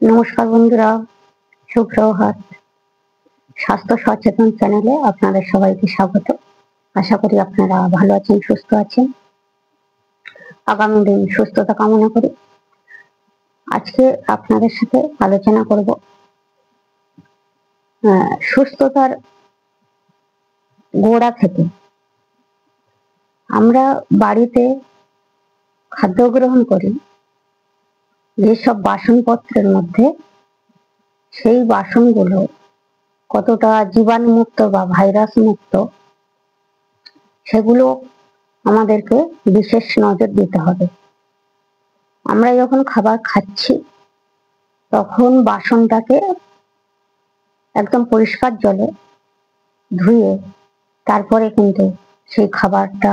নমস্কার বন্ধুরা, সুপ্রভাত। স্বাস্থ্য সচেতন চ্যানেলে আপনাদের সবাইকে স্বাগত। আশা করি আপনারা ভালো আছেন, সুস্থ আছেন। আগামী দিন সুস্থতা কামনা করি। আজকে আপনাদের সাথে আলোচনা করব সুস্থতার গোড়া থেকে। আমরা বাড়িতে খাদ্য গ্রহণ করি যেসব বাসনপত্রের মধ্যে, সেই বাসনগুলো কতটা জীবাণু মুক্ত বা ভাইরাস মুক্ত, সেগুলো আমাদেরকে বিশেষ নজর দিতে হবে। আমরা যখন খাবার খাচ্ছি তখন বাসনটাকে একদম পরিষ্কার জলে ধুয়ে তারপরে কিন্তু সেই খাবারটা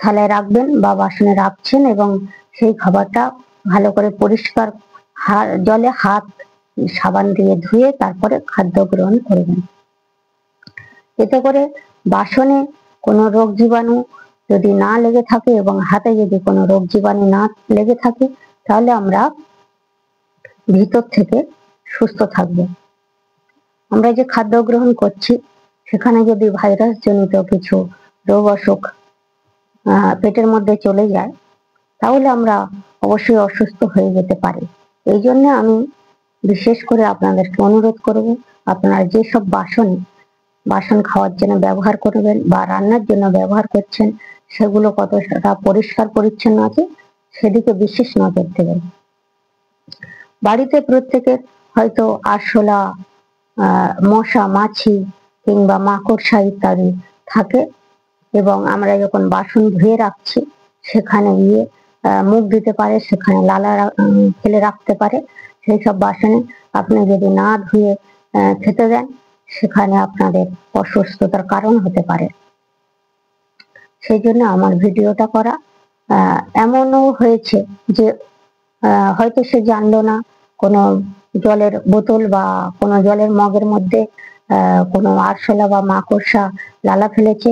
থালায় রাখবেন বা বাসনে রাখছেন, এবং সেই খাবারটা ভালো করে পরিষ্কার জলে হাত সাবান দিয়ে ধুয়ে তারপরে খাদ্য গ্রহণ করবেন। এতে করে বাসনে কোনো রোগ জীবাণু যদি না লেগে থাকে এবং হাতে যদি কোনো রোগ জীবাণু না লেগে থাকে, তাহলে আমরা ভিতর থেকে সুস্থ থাকব। আমরা যে খাদ্য গ্রহণ করছি সেখানে যদি ভাইরাস জনিত কিছু রোগ অসুখ পেটের মধ্যে চলে যায়, তাহলে আমরা অবশ্যই অসুস্থ হয়ে যেতে পারি। এই জন্য আমি বিশেষ করে আপনাদেরকে অনুরোধ করব, আপনারা যেসব বাসন খাওয়ার জন্য ব্যবহার করবেন বা রান্নার জন্য ব্যবহার করছেন, সেগুলো কতটা পরিষ্কার পরিচ্ছন্ন আছে সেদিকে বিশেষ নজর দেবেন। বাড়িতে প্রত্যেকের হয়তো আরশোলা, মশা মাছি কিংবা মাকড়সা ইত্যাদি থাকে, এবং আমরা যখন বাসন ধুয়ে রাখছি সেখানে গিয়ে মুখ দিতে পারে, সেখানে লালা ফেলে রাখতে পারে। সেই সব বাসনে আপনি যদি না ধুয়ে খেতে দেন, সেখানে আপনাদের অসুস্থতার কারণ হতে পারে। সেই জন্য আমার ভিডিওটা করা। এমনও হয়েছে যে হয়তো সে জানলো না কোনো জলের বোতল বা কোনো জলের মগের মধ্যে কোনো আরশোলা বা মাকড়সা লালা ফেলেছে,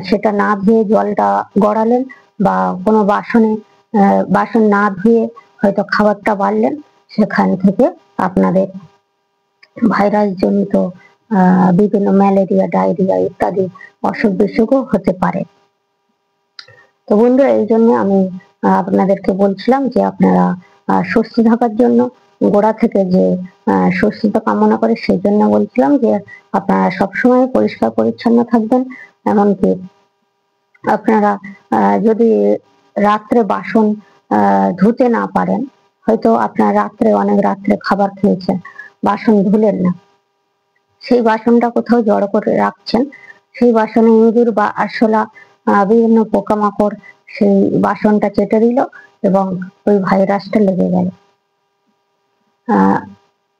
সেটা না ধুয়ে জলটা গড়ালেন, বা কোনো বাসন না ধুয়ে হয়তো খাবারটা বাড়লেন, সেখান থেকে আপনাদের ভাইরাস জনিত বিভিন্ন ম্যালেরিয়া, ডায়রিয়া ইত্যাদি অসুখ বিসুখও হতে পারে। তো বন্ধুরা, এই জন্য আমি আপনাদেরকে বলছিলাম যে আপনারা সুস্থ থাকার জন্য, গোড়া থেকে যে সুস্থতা কামনা করে, সেই জন্য বলছিলাম যে আপনারা সবসময় পরিষ্কার পরিচ্ছন্ন থাকবেন। এমনকি আপনারা যদি রাত্রে বাসন ধুতে না পারেন, হয়তো আপনার অনেক রাত্রে খাবার খেয়েছেন, বাসন ধুলেন না, সেই বাসনটা কোথাও জড়ো করে রাখছেন, সেই বাসনে ইঁদুর বা আরশোলা বিভিন্ন পোকামাকড় সেই বাসনটা চেটে দিল এবং ওই ভাইরাসটা লেগে গেল।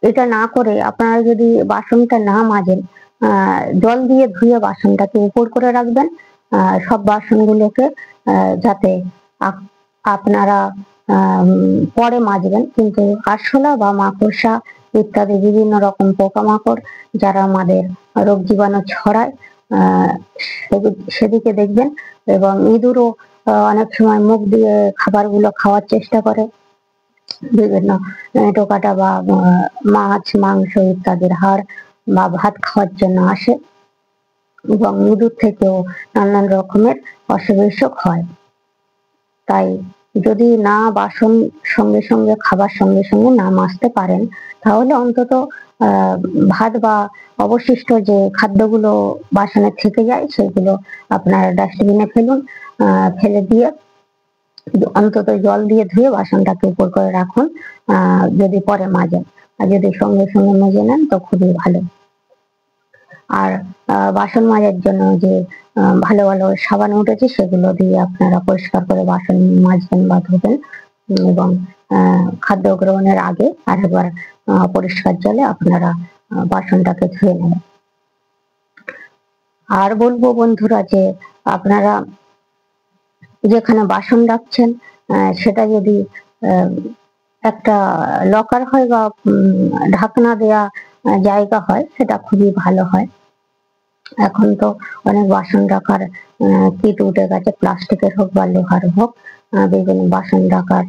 এটা না করে আপনারা যদি বাসনটা না মাজেন, জল দিয়ে ধুয়ে বাসনটাকে উপর করে রাখবেন, সব বাসনগুলোকে, যাতে আপনারা পরে মাজবেন। কিন্তু আরশোলা বা মাকড়সা ইত্যাদি বিভিন্ন রকম পোকামাকড় যারা আমাদের রোগ জীবাণু ছড়ায়, সেদিকে দেখবেন। এবং ইঁদুরও অনেক সময় মুখ দিয়ে খাবারগুলো খাওয়ার চেষ্টা করে, বিভিন্ন টোকাটা বা মাছ মাংস ইত্যাদির হাড় বা ভাত খাওয়ার জন্য আসে, এবং ইঁদুর থেকেও নানান রকমের অসুখ বিসুখ হয়। তাই যদি না বাসন সঙ্গে সঙ্গে খাবার সঙ্গে সঙ্গে না মাজতে পারেন, তাহলে অন্তত ভাত বা অবশিষ্ট যে খাদ্যগুলো বাসনে থেকে যায় সেগুলো আপনারা ডাস্টবিনে ফেলুন। ফেলে দিয়ে অন্তত জল দিয়ে ধুয়ে বাসনটাকে উপর করে রাখুন, যদি পরে মাজেন। আর যদি সঙ্গে সঙ্গে মেজে নেন তো খুবই ভালো। আর বাসন মাজার জন্য যে ভালো ভালো সাবান উঠেছে, সেগুলো দিয়ে আপনারা পরিষ্কার করে বাসন মাজবেন বা ধুবেন, এবং খাদ্য গ্রহণের আগে আরেকবার পরিষ্কার জলে আপনারা বাসনটাকে ধুয়ে নেবেন। আর বলবো বন্ধুরা, যে আপনারা যেখানে বাসন রাখছেন সেটা যদি একটা লকার হয় বা ঢাকনা দেয়া জায়গা হয়, সেটা খুবই ভালো হয়। এখন তো অনেক বাসন রাখার কিট উঠে গেছে, প্লাস্টিকের হোক বা লোহার হোক, বিভিন্ন বাসন রাখার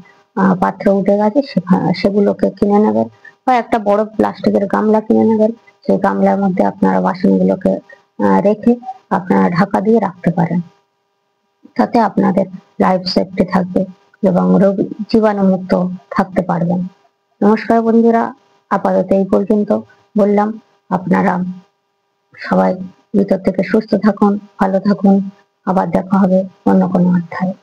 পাত্র উঠে গেছে সেগুলোকে কিনে নেবেন, বা একটা বড় প্লাস্টিকের গামলা কিনে নেবেন। সেই গামলার মধ্যে আপনারা বাসনগুলোকে রেখে আপনারা ঢাকা দিয়ে রাখতে পারেন। তাতে আপনাদের লাইফ সেফটি থাকবে এবং রোগ জীবাণুমুক্ত থাকতে পারবেন। নমস্কার বন্ধুরা, আপাতত এই পর্যন্ত বললাম। আপনারা সবাই ভিতর থেকে সুস্থ থাকুন, ভালো থাকুন। আবার দেখা হবে অন্য কোনো অধ্যায়ে।